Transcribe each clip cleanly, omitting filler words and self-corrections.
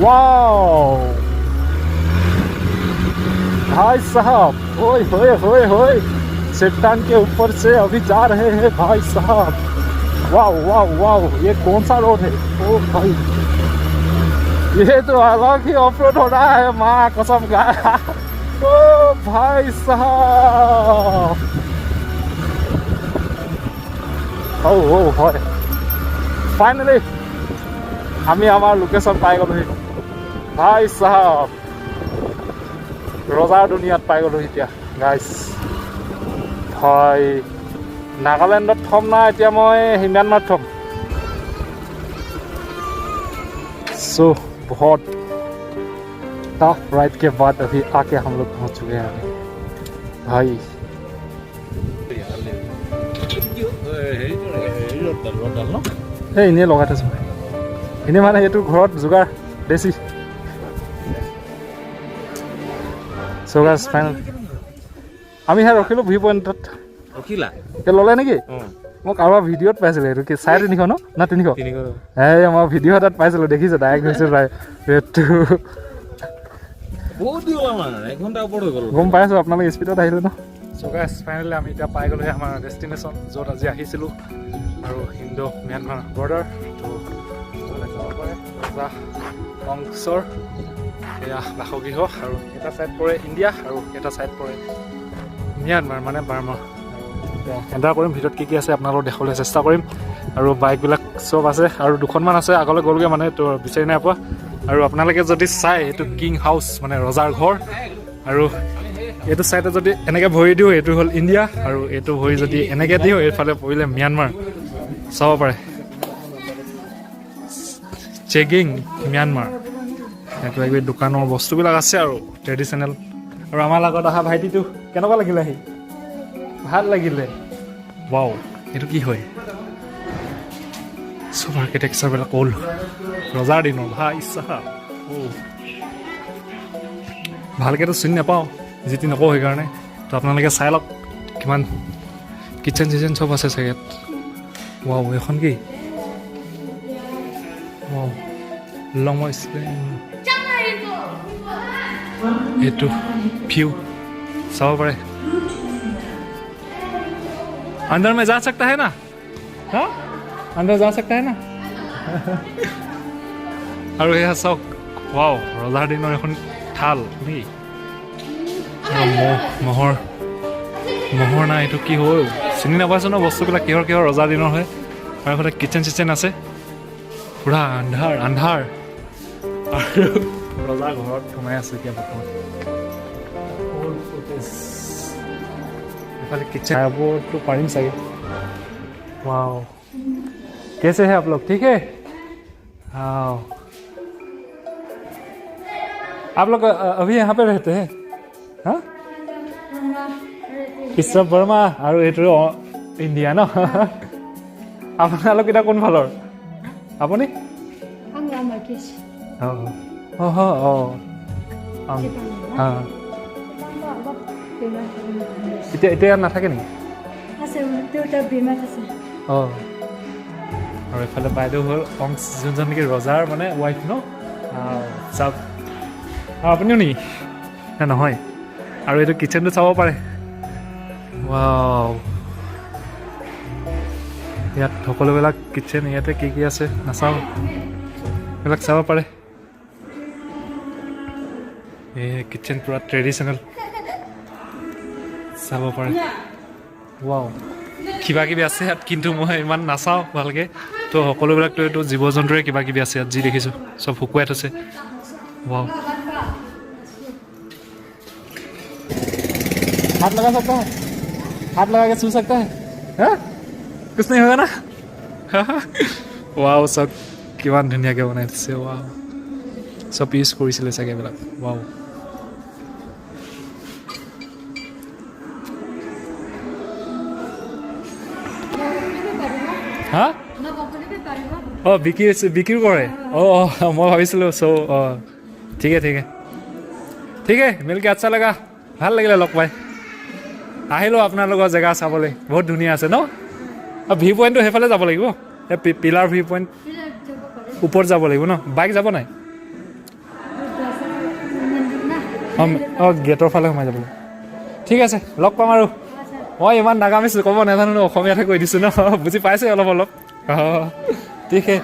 Wow भाई साहब, ओए होए होए होए, चट्टान के ऊपर से अभी जा रहे हैं भाई साहब। वाओ वाओ वाओ, ये कौन सा रोड है? ओ भाई, ये तो अलग ही ऑफ रोड हो रहा है, माँ कसम का। ओ भाई साहब, ओ ओ হয় फाइनली আমি আমার লোকেশন পাই গ'লোহি ভাই সাহেব। ৰজাৰ দুনিয়াত পাই গ'লো এতিয়া গাইছ। হয় नागालैंड थम ना এতিয়া মই म्यांमार थम। सो बहुत टफ राइड के बाद अभी आके हम लोग पहुंच चुके हैं भाई। इन्हें लगा थैसो, इन्हें माने ये घर जोगार देसी। सो गाइस फाइनल আমি হে ৰখিলো ভিউ পইণ্টত। ৰখিলা কে ললে নেকি? মই কাৰোবাৰ ভিডিঅ'ত পাইছিলোঁ, এইটো কি 350 ন না 300? এই মই ভিডিঅ' এটাত পাইছিলোঁ, দেখিছোঁ ডাইৰেক্ট হৈছে প্ৰায় ৰেটটো বহুত দিন হ'ল মানে 1 ঘণ্টা ওপৰ হৈ গ'ল। গম পাইছোঁ আপোনালোক স্পীডত আহিলে ন। চ' গাইছ ফাইনেলি আমি এতিয়া পাই গ'লোহি আমাৰ ডেষ্টিনেশ্যন, য'ত আজি আহিছিলোঁ, আৰু ইণ্ডো ম্যানমাৰ বৰ্ডাৰ। তো যাব পাৰে ৰজা অংশৰ এয়া বাসগৃহ, আৰু এটা ছাইড পৰে ইণ্ডিয়া আৰু এটা ছাইড পৰে ম্যানমাৰ মানে বাৰ্মা। এণ্টাৰ কৰিম, ভিতৰত কি কি আছে আপোনালোকক দেখাবলৈ চেষ্টা কৰিম। আৰু বাইকবিলাক চব আছে, আৰু দুখনমান আছে আগলৈ গ'লগৈ মানে তো বিচাৰি নাই পোৱা। আৰু আপোনালোকে যদি চাই, এইটো কিং হাউচ মানে ৰজাৰ ঘৰ, আৰু এইটো চাইডে যদি এনেকৈ ভৰি দিওঁ এইটো হ'ল ইণ্ডিয়া, আৰু এইটো ভৰি যদি এনেকৈ দিওঁ এইফালে পৰিলে ম্যানমাৰ। চাব পাৰে চেগিং ম্যানমাৰ, কিবা কিবি দোকানৰ বস্তুবিলাক আছে আৰু ট্ৰেডিশ্যনেল। আৰু আমাৰ লগত অহা ভাইটিটো কেনেকুৱা লাগিলে আহি? ভাল লাগিলে। ৱাও, এইটো কি হয়? চব আৰ্কিটেকচাৰবিলাক হ'ল ৰজাৰ দিনৰ ভাই চাহাব। ভালকৈতো চিনি নাপাওঁ, যিটি নকওঁ সেইকাৰণে। তো আপোনালোকে চাই লওক কিমান কিটচেন চিচেন চব আছে চাগে। ৱাও, এইখন কি? ৱাও, লংৱা এইটো ভিউ চাব পাৰে। अंदर में जा सकता है ना? हाँ अंदर जा सकता है ना? আৰু এয়া চাওক, ৱাও, ৰজাৰ দিনৰ এখন থাল দেই। মহৰ নাই, এইটো কি হ'ল চিনি নাপাইছোঁ ন বস্তুবিলাক কিহৰ কিহৰ ৰজাৰ দিনৰ হয়। আৰু এইফালে কিটচেন চিচেন আছে, পুৰা আন্ধাৰ আন্ধাৰ। আৰু ৰজাৰ ঘৰত সোমাই আছোঁ এতিয়া বৰ্তমান। किचन वो तो पानी चाहिए। वाओ, कैसे हैं आप लोग? ठीक है। हाँ, आप लोग अभी यहाँ पे रहते हैं? हाँ, इस सब बर्मा और ये तो इंडिया ना। আপোনালোক এটা কোন ফালৰ? আপুনি? এতিয়া নাথাকে নেকি? অঁ, আৰু এইফালে বাইদেউ হ'ল অংশ, যোনজন নেকি ৰজাৰ মানে ৱাইফ ন। চাওক, আপুনিও নেকি? নহয়। আৰু এইটো কিটচেনটো চাব পাৰে। ৱাও, ইয়াত সকলোবিলাক কিটচেন, ইয়াতে কি কি আছে নাচাওঁ, এইবিলাক চাব পাৰে। এই কিটচেন পুৰা ট্ৰেডিশ্যনেল চাব পাৰে। ৱাও, কিবা কিবি আছে ইয়াত, কিন্তু মই ইমান নাচাওঁ ভালকৈ। তো সকলোবিলাকতো এইটো জীৱ জন্তুৰে কিবা কিবি আছে ইয়াত, যি দেখিছোঁ চব শুকুৱাই থৈছে। ৱাও, हाथ लगा सकता है? हाथ लगा के छू सकता है? हाँ? कुछ नहीं होगा ना? वाओ, सब किमान धुनीয়াকৈ বনাই দিছে। ৱাও, চব ইউজ কৰিছিলে চাগে এইবিলাক। ৱাও, হা? অঁ, বিক্ৰী কৰে? অঁ, মই ভাবিছিলোঁ। চ' অঁ, ঠিক আছে, মিলকে আচ্ছা লগা, ভাল লাগিলে লগ পাই। আহিলোঁ আপোনালোকৰ জেগা চাবলৈ, বহুত ধুনীয়া আছে ন। ভিউ পইণ্টটো সেইফালে যাব লাগিব, পিলাৰ ভিউ পইণ্ট ওপৰত যাব লাগিব ন। বাইক যাব নাই? অঁ গেটৰ ফালে সোমাই যাবলৈ ঠিক আছে লগ পাম আৰু মই ইমান নাগামিছোঁ ক'ব নাজানো ন অসমীয়াতে কৈ দিছোঁ ন বুজি পাইছে অলপ অলপ অঁ ঠিকে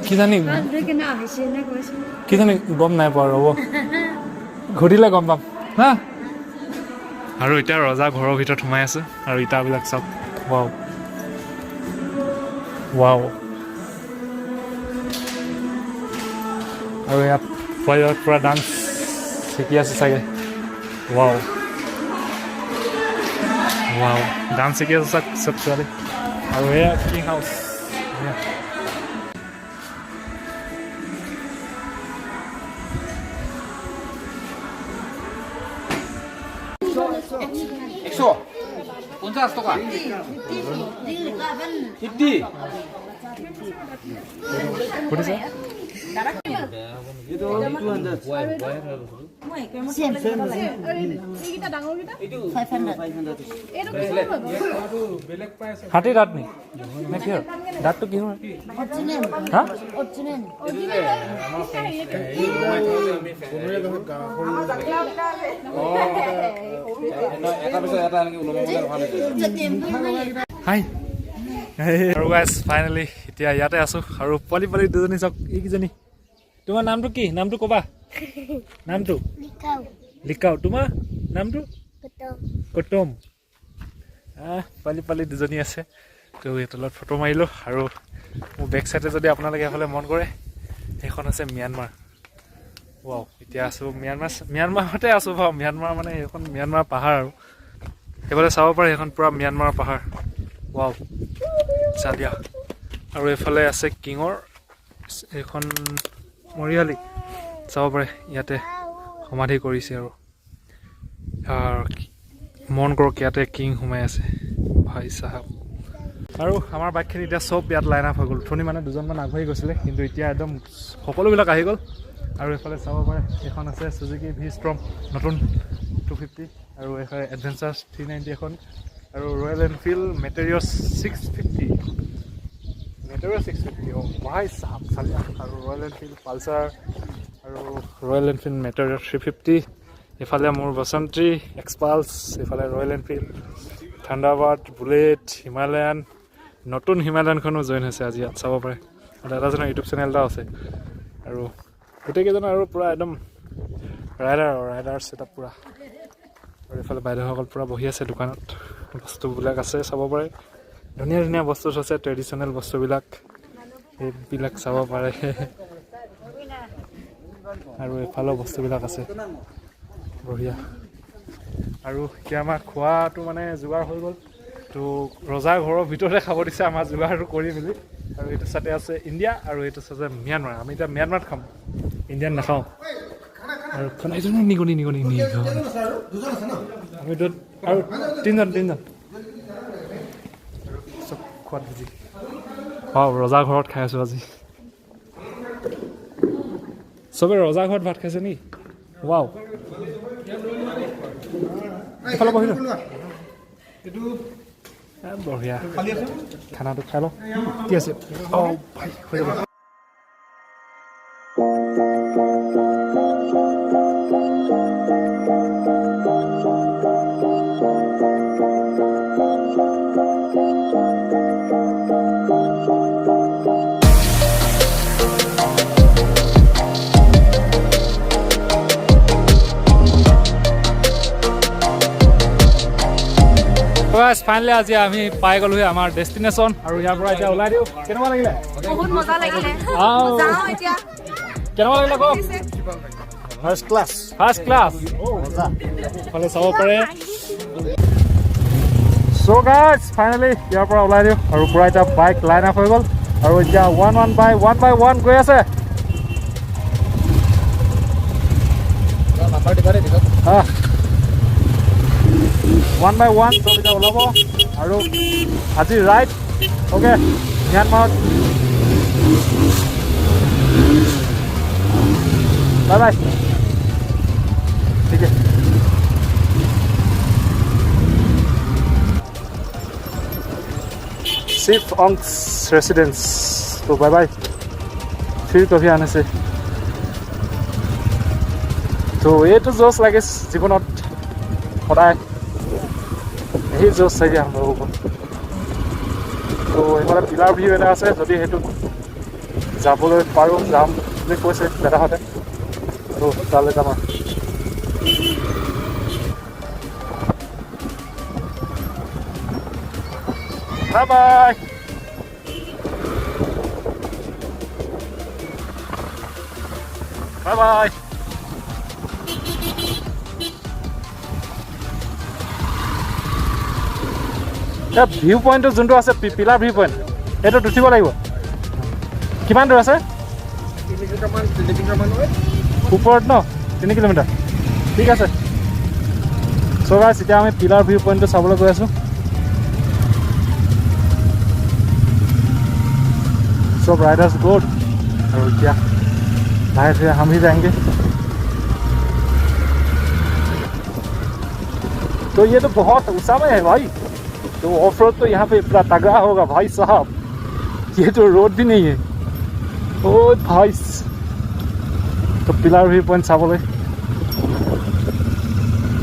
কি জানি গম নাই পোৱা ৰ'ব ঘূৰিলে গম পাম হা আৰু এতিয়া ৰজা ঘৰৰ ভিতৰত সোমাই আছোঁ আৰু ইটাবিলাক চাওক ৱাও ৱাও আৰু ইয়াত পোৱালিত পূৰা ডান্স শিকি আছে চাগে ৱাও ৱাও ডান্স শিকি আছে চাওক চব ছোৱালী আৰু এয়া কিং হাউচ শুনিছে হাতী দাঁত নি নে কি হয় দাঁতটো কি হয় হা হাই আৰু গাইজ ফাইনেলি এতিয়া ইয়াতে আছোঁ আৰু পোৱালি পোৱালি দুজনী চাওক এইকেইজনী তোমাৰ নামটো কি নামটো ক'বা নামটো লিখাও তোমাৰ নামটো কটম পোৱালি পোৱালি দুজনী আছে তো তলত ফটো মাৰিলোঁ আৰু মোৰ বেক চাইডে যদি আপোনালোকে এফালে মন কৰে সেইখন আছে ম্যানমাৰ ৱাও এতিয়া আছোঁ ম্যানমাৰতে আছোঁ বাৰু ম্যানমাৰ মানে সেইখন ম্যানমাৰ পাহাৰ আৰু সেইফালে চাব পাৰে সেইখন পূৰা ম্যানমাৰৰ পাহাৰ ৱাও চা দিয়া আৰু এইফালে আছে কিঙৰ এইখন মৰিয়ালি চাব পাৰে ইয়াতে সমাধি কৰিছে আৰু মন কৰক ইয়াতে কিং সোমাই আছে ভাই চাহাব আৰু আমাৰ বাইকখিনি এতিয়া চব ইয়াত লাইন আপ হৈ গ'ল উঠনি মানে দুজনমান আগবাঢ়ি গৈছিলে কিন্তু এতিয়া একদম সকলোবিলাক আহি গ'ল আৰু এইফালে চাব পাৰে এইখন আছে চুজুকি ভি ষ্ট্ৰম নতুন 250 আৰু এইফালে এডভেঞ্চাৰ 390 এখন আৰু ৰয়েল এনফিল্ড মেটেৰিয়ছ 650 অঁ ভাই চাহাব চালি আৰু ৰয়েল এনফিল্ড পালচাৰ আৰু ৰয়েল এনফিল্ড মেটেৰিয়ছ 350 এইফালে মোৰ বসন্তী এক্সপালছ এইফালে royal Enfield Thunderbird bullet Himalayan নতুন হিমালয়ানখনো জইন হৈছে আজি ইয়াত চাব পাৰে দাদাজনৰ ইউটিউব চেনেল এটা আছে আৰু গোটেইকেইজন আৰু পূৰা একদম ৰাইডাৰ ছেটআপ পূৰা আৰু এইফালে বাইদেউসকল পূৰা বহি আছে দোকানত বস্তুবিলাক আছে চাব পাৰে ধুনীয়া ধুনীয়া বস্তু আছে ট্ৰেডিশ্যনেল বস্তুবিলাক এইবিলাক চাব পাৰে আৰু এইফালেও বস্তুবিলাক আছে বঢ়িয়া আৰু এতিয়া আমাৰ খোৱাটো মানে যোগাৰ হৈ গ'ল তো ৰজাৰ ঘৰৰ ভিতৰতে খাব দিছে আমাৰ যোগাৰটো কৰি মেলি আৰু এইটো চাইডে আছে ইণ্ডিয়া আৰু এইটো চাইডে ম্যানমাৰ আমি এতিয়া ম্যানমাৰত খাম ইণ্ডিয়ান নাখাওঁ আৰু খানাইজনো নিগনি আমিতো আৰু তিনিজন চব খোৱাত বুজি ৰজাৰ ঘৰত খাই আছোঁ আজি চবে ৰজাৰ ঘৰত ভাত খাইছে নি ৱাও এইফালে বহিলোঁ বঢ়িয়া খানাটো খাই লওঁ কি আছে অঁ ভাই হৈ যাব ফাইনেলি আজি আমি পাই গ'লোহি আমাৰ ডেষ্টিনেশ্যন আৰু ইয়াৰ পৰা এতিয়া ওলাই দিওঁ কেনেকুৱা লাগিলে বহুত মজা লাগিলে কেনেকুৱা লাগিলে কওক ফাৰ্ষ্ট ক্লাছ ফালে চাব পাৰে চ' গাইজ ফাইনেলি ইয়াৰ পৰা ওলাই দিওঁ আৰু পূৰা এতিয়া বাইক লাইন আপ হৈ গ'ল আৰু এতিয়া ওৱান বাই ওৱান গৈ আছে ওৱান বাই ওৱান চব এতিয়া ওলাব আৰু আজি ৰাইড অ'কে ম্যানমাৰত বাই বাই ঠিক আছে सिर्फ अंग्स रेसिडेंस तो बाय बाय फिर कभी आने से তো এইটো জোচ লাগে জীৱনত সদায় এই জোচ চাগে আৰম্ভ হ'ব। তো এইফালে পিলাৰ ভিউ এটা আছে, যদি সেইটো যাবলৈ পাৰোঁ যাম বুলি কৈছে দাদাহঁতে, তো তালৈ যাম আৰু। Bye bye. Bye bye. View পইণ্টটো যোনটো আছে পিলাৰ ভিউ পইণ্ট, এইটোত উঠিব লাগিব। কিমান দূৰ আছে? 3 কিলোমিটাৰমান হয় ওপৰত ন? 3 কিলোমিটাৰ। ঠিক আছে। চ' গাইছ, এতিয়া আমি পিলাৰ ভিউ পইণ্টটো চাবলৈ গৈ আছোঁ। চব राइडर्स गुड। और क्या लाहे से हम ही जाएंगे। तो ये तो बहुत ऊंचा में है भाई, तो ऑफ रोड तो यहाँ पे पूरा तगड़ा होगा भाई साहब। ये तो रोड भी नहीं है। ओ भाई, तो पिलर व्यू पॉइंट साबले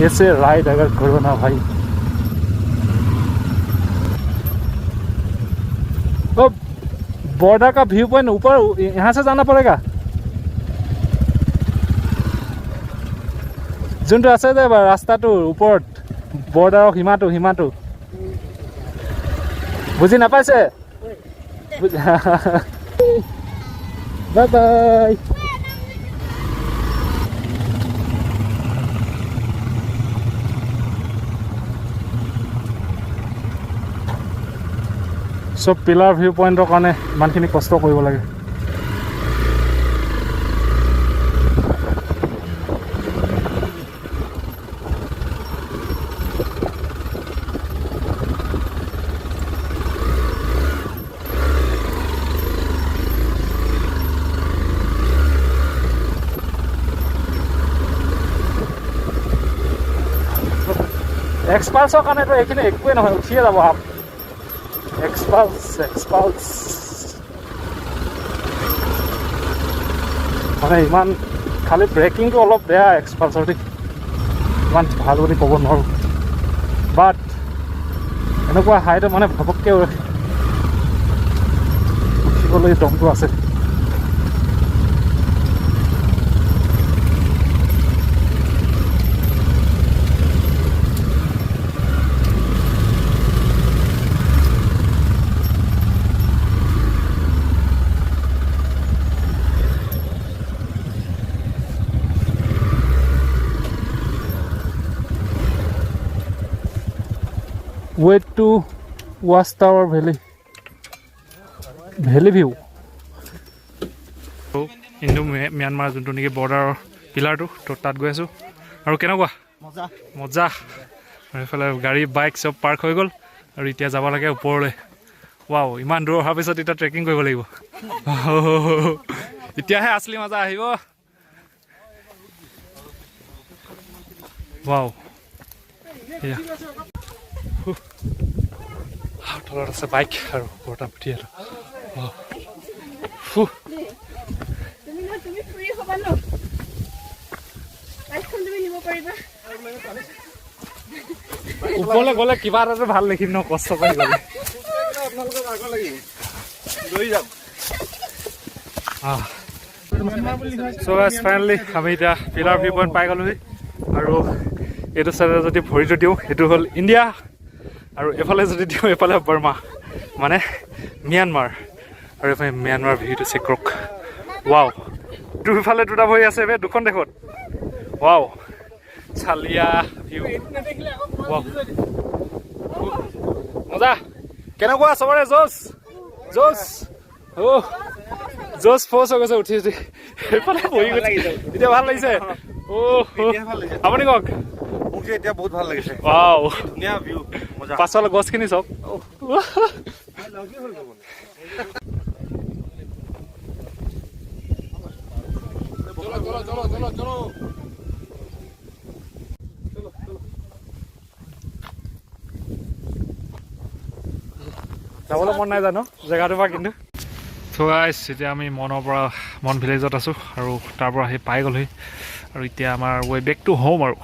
ऐसे राइड अगर करो ना भाई, तो बॉर्डर का व्यू पॉइंट ऊपर यहाँ से जाना पड़ेगा। যোনটো আছে যে ৰাস্তাটোৰ ওপৰত বৰ্ডাৰৰ সীমাটো বুজি নাপাইছে? Bye bye. চব পিলাৰ ভিউ পইণ্টৰ কাৰণে ইমানখিনি কষ্ট কৰিব লাগে। এক্সপালছৰ কাৰণেতো এইখিনি একোৱেই নহয়, উঠিয়ে যাব আপ। এক্সপালছ মানে ইমান খালি ব্ৰেকিংটো অলপ বেয়া এক্সপালছৰ, ইমান ভাল বুলি ক'ব নোৱাৰোঁ। বাট এনেকুৱা হাইটো মানে ভপককৈ উঠিবলৈ দমটো আছে। way to watch tower valley view। Indo Myanmar যোনটো নেকি বৰ্ডাৰৰ পিলাৰটো, তো তাত গৈ আছোঁ। আৰু কেনেকুৱা মজা। আৰু এইফালে গাড়ী বাইক চব পাৰ্ক হৈ গ'ল, আৰু এতিয়া যাব লাগে ওপৰলৈ। ৱাও, ইমান দূৰ অহাৰ পিছত এতিয়া ট্ৰেকিং কৰিব লাগিব। এতিয়াহে আছলি মজা আহিব। ৱাও, এয়া তলত আছে বাইক আৰু ওপৰত উঠি আৰু ওপৰলৈ গ'লে কিবা এটা ভাল দেখিম ন, কষ্ট কৰি গ'লে। চ' ফাইনেলি আমি এতিয়া পিলাৰ ভিউ পইণ্ট পাই গ'লোহি। আৰু এইটো চাইডে যদি ভৰিটো দিওঁ, সেইটো হ'ল ইণ্ডিয়া, আৰু এফালে যদি দিওঁ এফালে বাৰ্মা, মানে ম্যানমাৰ। আৰু এইফালে ম্যানমাৰ ভিউটো চেক কৰক। ৱাও, দুফালে দুটা ভৰি আছে বে, দুখন দেশত। Wow, চালিয়া view. ৱাও, মজা। কেনেকুৱা চবৰে জোচ জোচ? অ' জোচ ফোচ হৈ গৈছে উঠি উঠি, এইফালে বহি গৈছে। এতিয়া ভাল লাগিছে? আপুনি কওক। এতিয়া বহুত ভাল লাগিছে। ৱাও, ধুনীয়া ভিউ, মজা। পাছলে গছখিনি চাওক। যাবলৈ মন নাই জানো জেগাটোৰ পৰা, কিন্তু চ' গাইজ এতিয়া আমি মন ভিলেজত আছোঁ আৰু তাৰ পৰা পাই গ'লোহি আৰু এতিয়া আমাৰ ৱে বেক টু হোম আৰু